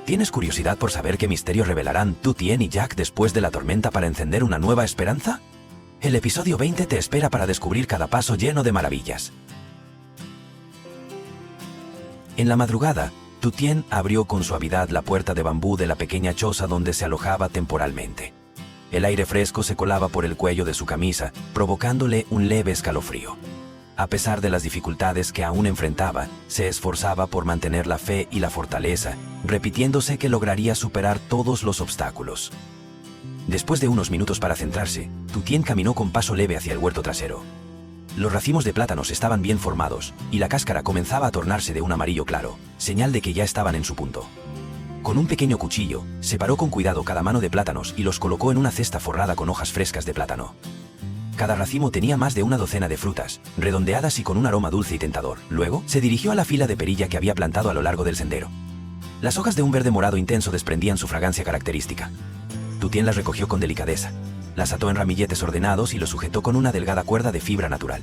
¿Tienes curiosidad por saber qué misterio revelarán Tu Tien y Jack después de la tormenta para encender una nueva esperanza? El episodio 20 te espera para descubrir cada paso lleno de maravillas. En la madrugada, Tu Tien abrió con suavidad la puerta de bambú de la pequeña choza donde se alojaba temporalmente. El aire fresco se colaba por el cuello de su camisa, provocándole un leve escalofrío. A pesar de las dificultades que aún enfrentaba, se esforzaba por mantener la fe y la fortaleza, repitiéndose que lograría superar todos los obstáculos. Después de unos minutos para centrarse, Tu Tien caminó con paso leve hacia el huerto trasero. Los racimos de plátanos estaban bien formados, y la cáscara comenzaba a tornarse de un amarillo claro, señal de que ya estaban en su punto. Con un pequeño cuchillo, separó con cuidado cada mano de plátanos y los colocó en una cesta forrada con hojas frescas de plátano. Cada racimo tenía más de una docena de frutas, redondeadas y con un aroma dulce y tentador. Luego, se dirigió a la fila de perilla que había plantado a lo largo del sendero. Las hojas de un verde morado intenso desprendían su fragancia característica. Tu Tien las recogió con delicadeza, las ató en ramilletes ordenados y los sujetó con una delgada cuerda de fibra natural.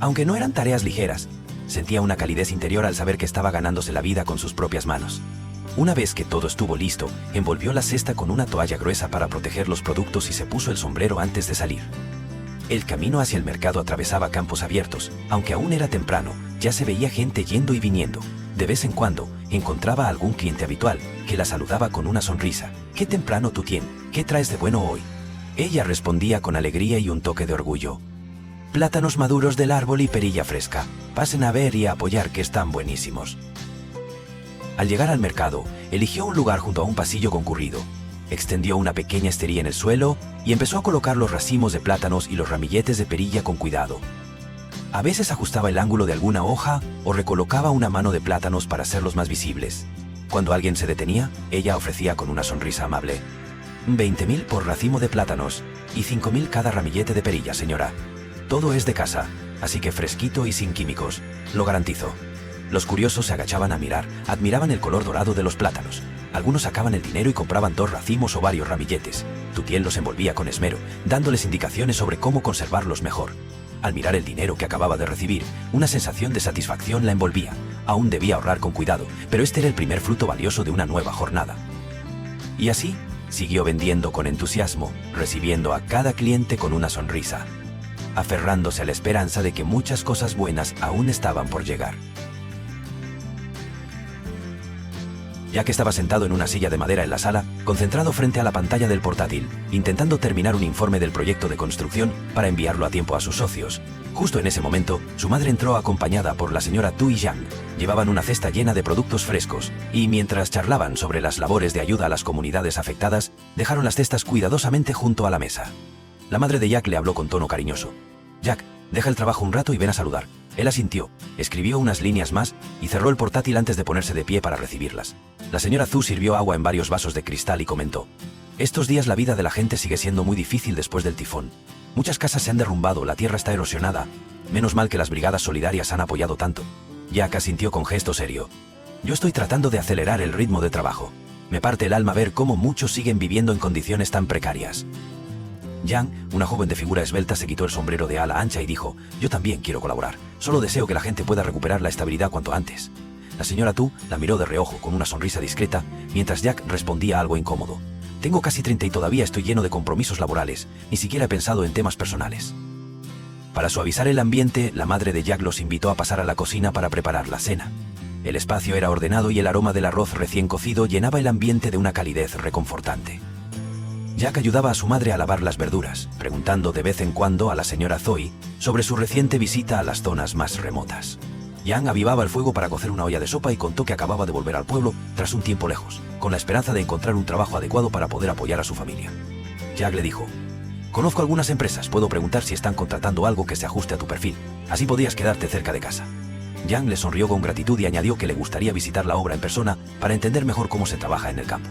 Aunque no eran tareas ligeras, sentía una calidez interior al saber que estaba ganándose la vida con sus propias manos. Una vez que todo estuvo listo, envolvió la cesta con una toalla gruesa para proteger los productos y se puso el sombrero antes de salir. El camino hacia el mercado atravesaba campos abiertos, aunque aún era temprano, ya se veía gente yendo y viniendo. De vez en cuando, encontraba a algún cliente habitual, que la saludaba con una sonrisa. «¿Qué temprano Tu Tien? ¿Qué traes de bueno hoy?». Ella respondía con alegría y un toque de orgullo. «Plátanos maduros del árbol y perilla fresca. Pasen a ver y a apoyar que están buenísimos». Al llegar al mercado, eligió un lugar junto a un pasillo concurrido. Extendió una pequeña esterilla en el suelo y empezó a colocar los racimos de plátanos y los ramilletes de perilla con cuidado. A veces ajustaba el ángulo de alguna hoja o recolocaba una mano de plátanos para hacerlos más visibles. Cuando alguien se detenía, ella ofrecía con una sonrisa amable: 20.000 por racimo de plátanos y 5.000 cada ramillete de perilla, señora. Todo es de casa, así que fresquito y sin químicos, lo garantizo. Los curiosos se agachaban a mirar, admiraban el color dorado de los plátanos. Algunos sacaban el dinero y compraban 2 racimos o varios ramilletes. Tu Tien los envolvía con esmero, dándoles indicaciones sobre cómo conservarlos mejor. Al mirar el dinero que acababa de recibir, una sensación de satisfacción la envolvía. Aún debía ahorrar con cuidado, pero este era el primer fruto valioso de una nueva jornada. Y así, siguió vendiendo con entusiasmo, recibiendo a cada cliente con una sonrisa, aferrándose a la esperanza de que muchas cosas buenas aún estaban por llegar. Jack estaba sentado en una silla de madera en la sala, concentrado frente a la pantalla del portátil, intentando terminar un informe del proyecto de construcción para enviarlo a tiempo a sus socios. Justo en ese momento, su madre entró acompañada por la señora Tu y Yang. Llevaban una cesta llena de productos frescos, y mientras charlaban sobre las labores de ayuda a las comunidades afectadas, dejaron las cestas cuidadosamente junto a la mesa. La madre de Jack le habló con tono cariñoso. «Jack, deja el trabajo un rato y ven a saludar». Él asintió, escribió unas líneas más y cerró el portátil antes de ponerse de pie para recibirlas. La señora Zhu sirvió agua en varios vasos de cristal y comentó: «Estos días la vida de la gente sigue siendo muy difícil después del tifón. Muchas casas se han derrumbado, la tierra está erosionada. Menos mal que las brigadas solidarias han apoyado tanto». Jack asintió con gesto serio. «Yo estoy tratando de acelerar el ritmo de trabajo. Me parte el alma ver cómo muchos siguen viviendo en condiciones tan precarias». Yang, una joven de figura esbelta, se quitó el sombrero de ala ancha y dijo: «Yo también quiero colaborar. Solo deseo que la gente pueda recuperar la estabilidad cuanto antes». La señora Tu la miró de reojo con una sonrisa discreta, mientras Jack respondía algo incómodo: «Tengo casi 30 y todavía estoy lleno de compromisos laborales. Ni siquiera he pensado en temas personales». Para suavizar el ambiente, la madre de Jack los invitó a pasar a la cocina para preparar la cena. El espacio era ordenado y el aroma del arroz recién cocido llenaba el ambiente de una calidez reconfortante. Jack ayudaba a su madre a lavar las verduras, preguntando de vez en cuando a la señora Zoe sobre su reciente visita a las zonas más remotas. Yang avivaba el fuego para cocer una olla de sopa y contó que acababa de volver al pueblo tras un tiempo lejos, con la esperanza de encontrar un trabajo adecuado para poder apoyar a su familia. Jack le dijo: «Conozco algunas empresas, puedo preguntar si están contratando algo que se ajuste a tu perfil. Así podrías quedarte cerca de casa». Yang le sonrió con gratitud y añadió que le gustaría visitar la obra en persona para entender mejor cómo se trabaja en el campo.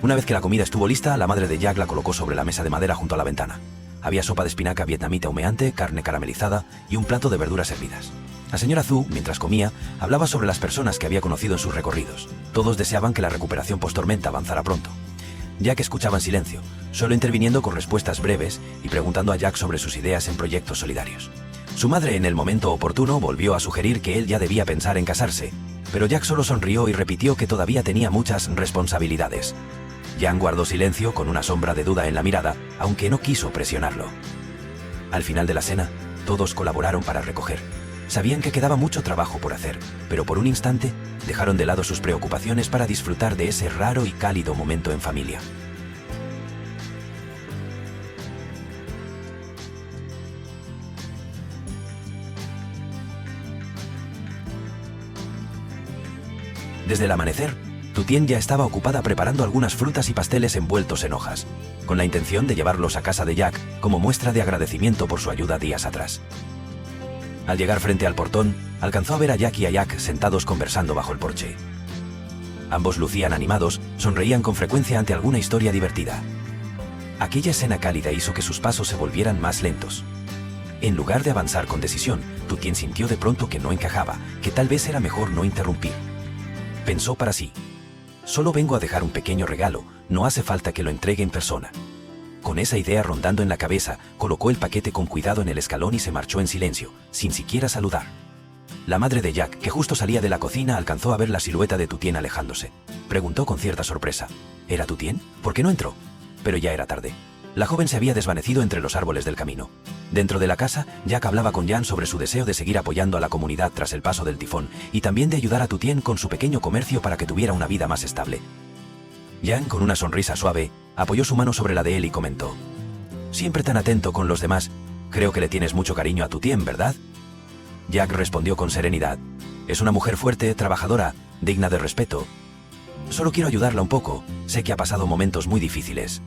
Una vez que la comida estuvo lista, la madre de Jack la colocó sobre la mesa de madera junto a la ventana. Había sopa de espinaca vietnamita humeante, carne caramelizada y un plato de verduras hervidas. La señora Zhu, mientras comía, hablaba sobre las personas que había conocido en sus recorridos. Todos deseaban que la recuperación post-tormenta avanzara pronto. Jack escuchaba en silencio, solo interviniendo con respuestas breves y preguntando a Jack sobre sus ideas en proyectos solidarios. Su madre, en el momento oportuno, volvió a sugerir que él ya debía pensar en casarse, Pero Jack solo sonrió y repitió que todavía tenía muchas responsabilidades. Yang guardó silencio con una sombra de duda en la mirada, aunque no quiso presionarlo. Al final de la cena, todos colaboraron para recoger. Sabían que quedaba mucho trabajo por hacer, pero por un instante, dejaron de lado sus preocupaciones para disfrutar de ese raro y cálido momento en familia. Desde el amanecer, Tutien ya estaba ocupada preparando algunas frutas y pasteles envueltos en hojas, con la intención de llevarlos a casa de Jack como muestra de agradecimiento por su ayuda días atrás. Al llegar frente al portón, alcanzó a ver a Jack y a Jack sentados conversando bajo el porche. Ambos lucían animados, sonreían con frecuencia ante alguna historia divertida. Aquella escena cálida hizo que sus pasos se volvieran más lentos. En lugar de avanzar con decisión, Tutien sintió de pronto que no encajaba, que tal vez era mejor no interrumpir. Pensó para sí. Solo vengo a dejar un pequeño regalo, no hace falta que lo entregue en persona. Con esa idea rondando en la cabeza, colocó el paquete con cuidado en el escalón y se marchó en silencio, sin siquiera saludar. La madre de Jack, que justo salía de la cocina, alcanzó a ver la silueta de Tutien alejándose. Preguntó con cierta sorpresa: ¿Era Tutien? ¿Por qué no entró? Pero ya era tarde. La joven se había desvanecido entre los árboles del camino. Dentro de la casa, Jack hablaba con Jan sobre su deseo de seguir apoyando a la comunidad tras el paso del tifón, y también de ayudar a Tutien con su pequeño comercio para que tuviera una vida más estable. Jan, con una sonrisa suave, apoyó su mano sobre la de él y comentó: «Siempre tan atento con los demás, creo que le tienes mucho cariño a Tutien, ¿verdad?». Jack respondió con serenidad: «Es una mujer fuerte, trabajadora, digna de respeto. Solo quiero ayudarla un poco, sé que ha pasado momentos muy difíciles».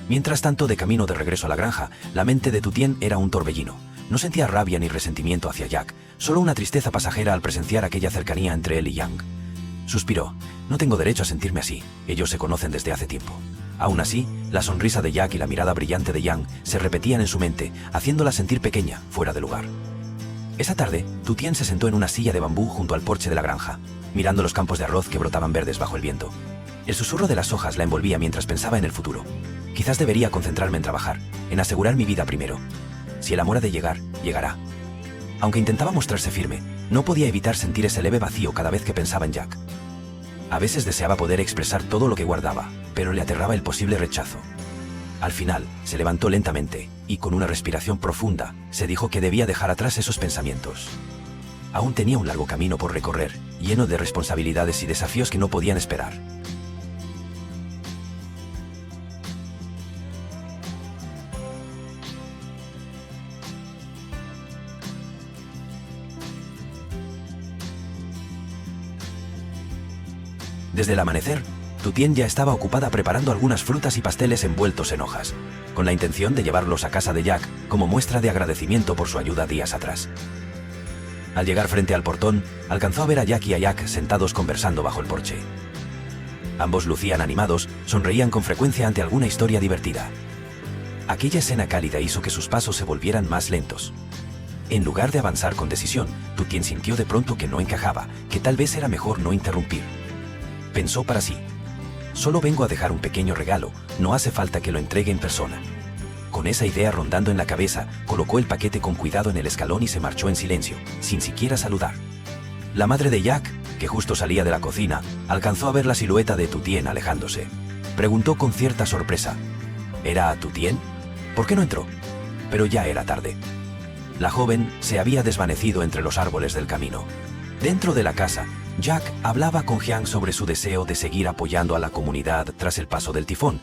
Mientras tanto, de camino de regreso a la granja, la mente de Tutien era un torbellino. No sentía rabia ni resentimiento hacia Jack, solo una tristeza pasajera al presenciar aquella cercanía entre él y Yang. Suspiró: «No tengo derecho a sentirme así, ellos se conocen desde hace tiempo». Aún así, la sonrisa de Jack y la mirada brillante de Yang se repetían en su mente, haciéndola sentir pequeña, fuera de lugar. Esa tarde, Tutien se sentó en una silla de bambú junto al porche de la granja, mirando los campos de arroz que brotaban verdes bajo el viento. El susurro de las hojas la envolvía mientras pensaba en el futuro. Quizás debería concentrarme en trabajar, en asegurar mi vida primero. Si el amor ha de llegar, llegará. Aunque intentaba mostrarse firme, no podía evitar sentir ese leve vacío cada vez que pensaba en Jack. A veces deseaba poder expresar todo lo que guardaba, pero le aterraba el posible rechazo. Al final, se levantó lentamente, y con una respiración profunda, se dijo que debía dejar atrás esos pensamientos. Aún tenía un largo camino por recorrer, lleno de responsabilidades y desafíos que no podían esperar. Desde el amanecer, Tutien ya estaba ocupada preparando algunas frutas y pasteles envueltos en hojas, con la intención de llevarlos a casa de Jack como muestra de agradecimiento por su ayuda días atrás. Al llegar frente al portón, alcanzó a ver a Jack y a Jack sentados conversando bajo el porche. Ambos lucían animados, sonreían con frecuencia ante alguna historia divertida. Aquella escena cálida hizo que sus pasos se volvieran más lentos. En lugar de avanzar con decisión, Tutien sintió de pronto que no encajaba, que tal vez era mejor no interrumpir. Pensó para sí: «Solo vengo a dejar un pequeño regalo, no hace falta que lo entregue en persona». Con esa idea rondando en la cabeza, colocó el paquete con cuidado en el escalón y se marchó en silencio, sin siquiera saludar. La madre de Jack, que justo salía de la cocina, alcanzó a ver la silueta de Tutien alejándose. Preguntó con cierta sorpresa: ¿Era Tutien? ¿Por qué no entró? Pero ya era tarde. La joven se había desvanecido entre los árboles del camino. Dentro de la casa, Jack hablaba con Jiang sobre su deseo de seguir apoyando a la comunidad tras el paso del tifón,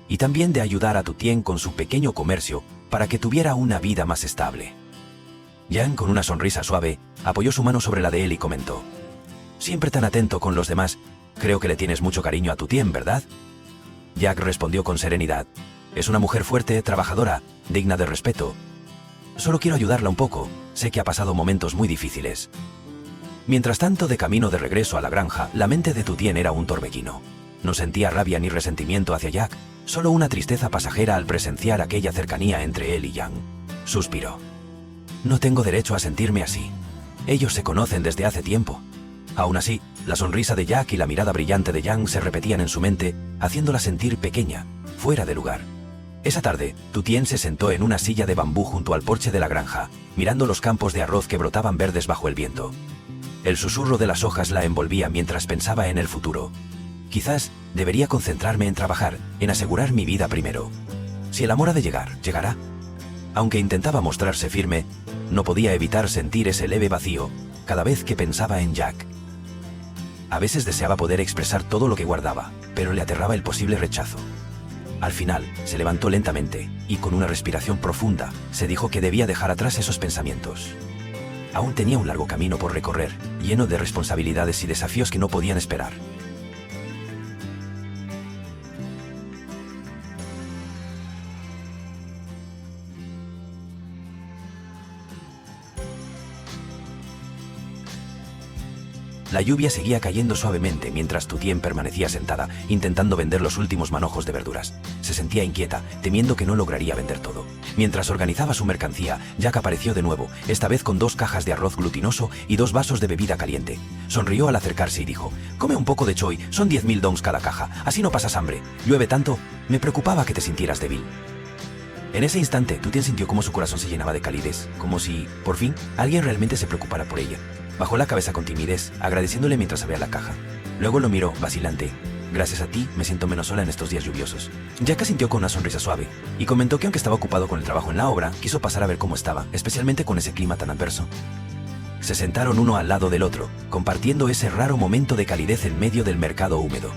y también de ayudar a Tutien con su pequeño comercio para que tuviera una vida más estable. Jiang, con una sonrisa suave, apoyó su mano sobre la de él y comentó: «Siempre tan atento con los demás, creo que le tienes mucho cariño a Tutien, ¿verdad?». Jack respondió con serenidad: «Es una mujer fuerte, trabajadora, digna de respeto. Solo quiero ayudarla un poco, sé que ha pasado momentos muy difíciles». Mientras tanto, de camino de regreso a la granja, la mente de Tutien era un torbellino. No sentía rabia ni resentimiento hacia Jack, solo una tristeza pasajera al presenciar aquella cercanía entre él y Yang. Suspiró: «No tengo derecho a sentirme así. Ellos se conocen desde hace tiempo». Aún así, la sonrisa de Jack y la mirada brillante de Yang se repetían en su mente, haciéndola sentir pequeña, fuera de lugar. Esa tarde, Tutien se sentó en una silla de bambú junto al porche de la granja, mirando los campos de arroz que brotaban verdes bajo el viento. El susurro de las hojas la envolvía mientras pensaba en el futuro. Quizás debería concentrarme en trabajar, en asegurar mi vida primero. Si el amor ha de llegar, llegará. Aunque intentaba mostrarse firme, no podía evitar sentir ese leve vacío cada vez que pensaba en Jack. A veces deseaba poder expresar todo lo que guardaba, pero le aterraba el posible rechazo. Al final, se levantó lentamente, y con una respiración profunda, se dijo que debía dejar atrás esos pensamientos. Aún tenía un largo camino por recorrer, lleno de responsabilidades y desafíos que no podían esperar. La lluvia seguía cayendo suavemente mientras Tutien permanecía sentada, intentando vender los últimos manojos de verduras. Se sentía inquieta, temiendo que no lograría vender todo. Mientras organizaba su mercancía, Jack apareció de nuevo, esta vez con 2 cajas de arroz glutinoso y 2 vasos de bebida caliente. Sonrió al acercarse y dijo: «Come un poco de choy, son 10.000 dongs cada caja, así no pasas hambre. Llueve tanto, me preocupaba que te sintieras débil». En ese instante, Tutien sintió como su corazón se llenaba de calidez, como si, por fin, alguien realmente se preocupara por ella. Bajó la cabeza con timidez, agradeciéndole mientras abría la caja. Luego lo miró, vacilante. «Gracias a ti, me siento menos sola en estos días lluviosos». Jack asintió con una sonrisa suave, y comentó que aunque estaba ocupado con el trabajo en la obra, quiso pasar a ver cómo estaba, especialmente con ese clima tan adverso. Se sentaron uno al lado del otro, compartiendo ese raro momento de calidez en medio del mercado húmedo.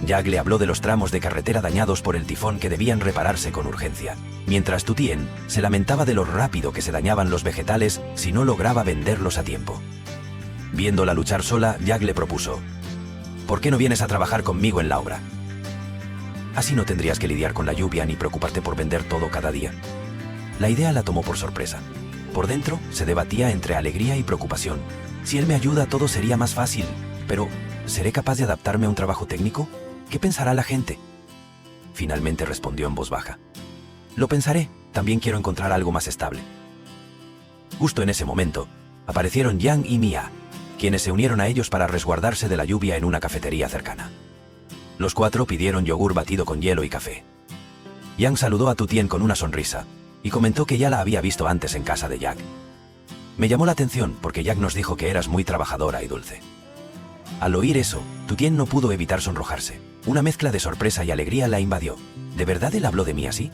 Jack le habló de los tramos de carretera dañados por el tifón que debían repararse con urgencia, mientras Tutien se lamentaba de lo rápido que se dañaban los vegetales si no lograba venderlos a tiempo. Viéndola luchar sola, Jack le propuso: «¿Por qué no vienes a trabajar conmigo en la obra? Así no tendrías que lidiar con la lluvia ni preocuparte por vender todo cada día». La idea la tomó por sorpresa. Por dentro, se debatía entre alegría y preocupación. Si él me ayuda, todo sería más fácil, pero ¿seré capaz de adaptarme a un trabajo técnico? ¿Qué pensará la gente? Finalmente respondió en voz baja: «Lo pensaré, también quiero encontrar algo más estable». Justo en ese momento, aparecieron Yang y Mia, quienes se unieron a ellos para resguardarse de la lluvia en una cafetería cercana. Los 4 pidieron yogur batido con hielo y café. Yang saludó a Tutien con una sonrisa, y comentó que ya la había visto antes en casa de Jack. «Me llamó la atención porque Jack nos dijo que eras muy trabajadora y dulce». Al oír eso, Tutien no pudo evitar sonrojarse. Una mezcla de sorpresa y alegría la invadió. ¿De verdad él habló de mí así?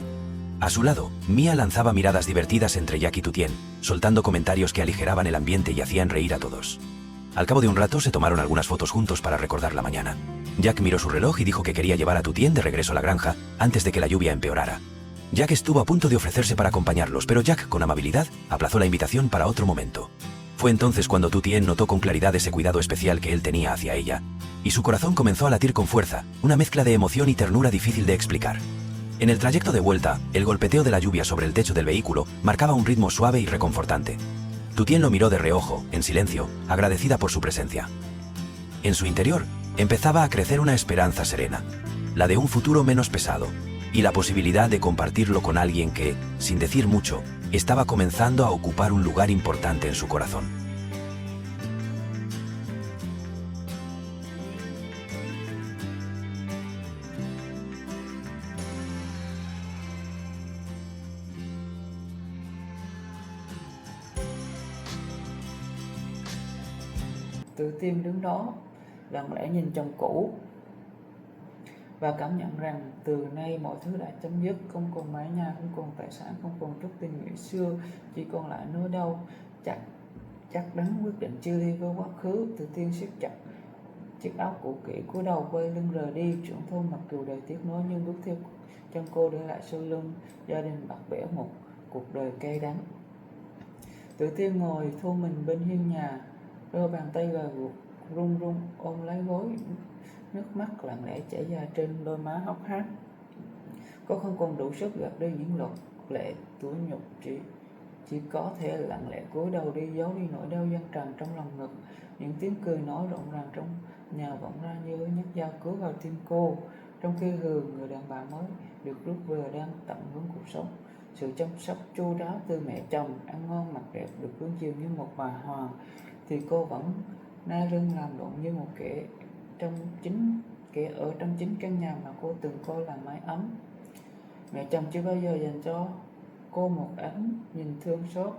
A su lado, Mia lanzaba miradas divertidas entre Jack y Tutien, soltando comentarios que aligeraban el ambiente y hacían reír a todos. Al cabo de un rato se tomaron algunas fotos juntos para recordar la mañana. Jack miró su reloj y dijo que quería llevar a Tutien de regreso a la granja antes de que la lluvia empeorara. Jack estuvo a punto de ofrecerse para acompañarlos, pero Jack, con amabilidad, aplazó la invitación para otro momento. Fue entonces cuando Tutien notó con claridad ese cuidado especial que él tenía hacia ella, y su corazón comenzó a latir con fuerza, una mezcla de emoción y ternura difícil de explicar. En el trayecto de vuelta, el golpeteo de la lluvia sobre el techo del vehículo marcaba un ritmo suave y reconfortante. Tutien lo miró de reojo, en silencio, agradecida por su presencia. En su interior, empezaba a crecer una esperanza serena, la de un futuro menos pesado, y la posibilidad de compartirlo con alguien que, sin decir mucho, estaba comenzando a ocupar un lugar importante en su corazón. Tự Tiên đứng đó, lặng lẽ nhìn chồng cũ và cảm nhận rằng từ nay mọi thứ đã chấm dứt, không còn mái nhà, không còn tài sản, không còn chút tình nghĩa xưa, chỉ còn lại nỗi đau. Chắc đắn quyết định chia ly với quá khứ, Tự Tiên siết chặt chiếc áo cũ kỹ, cúi đầu quay lưng rời đi. Trưởng thôn mặc dù đầy tiếc nuối nhưng bước theo chân cô để lại sau lưng gia đình bạc bẽo, một cuộc đời cay đắng. Tự Tiên ngồi thu mình bên hiên nhà, đôi bàn tay gầy guộc run run ôm lấy gối, nước mắt lặng lẽ chảy dài trên đôi má hốc hác. Cô không còn đủ sức gạt đi những giọt lệ tủi nhục, chỉ có thể lặng lẽ cúi đầu đi, giấu đi nỗi đau dâng tràn trong lòng ngực. Những tiếng cười nói rộn ràng trong nhà vọng ra như nhát dao cứa vào tim cô, trong khi người đàn bà mới được rút về đang tận hưởng cuộc sống. Sự chăm sóc chu đáo từ mẹ chồng, ăn ngon mặc đẹp, được cưng chiều như một bà hoàng, thì cô vẫn nai lưng làm lụng như một kẻ ở trong chính căn nhà mà cô từng coi là mái ấm. Mẹ chồng chưa bao giờ dành cho cô một ánh nhìn thương xót.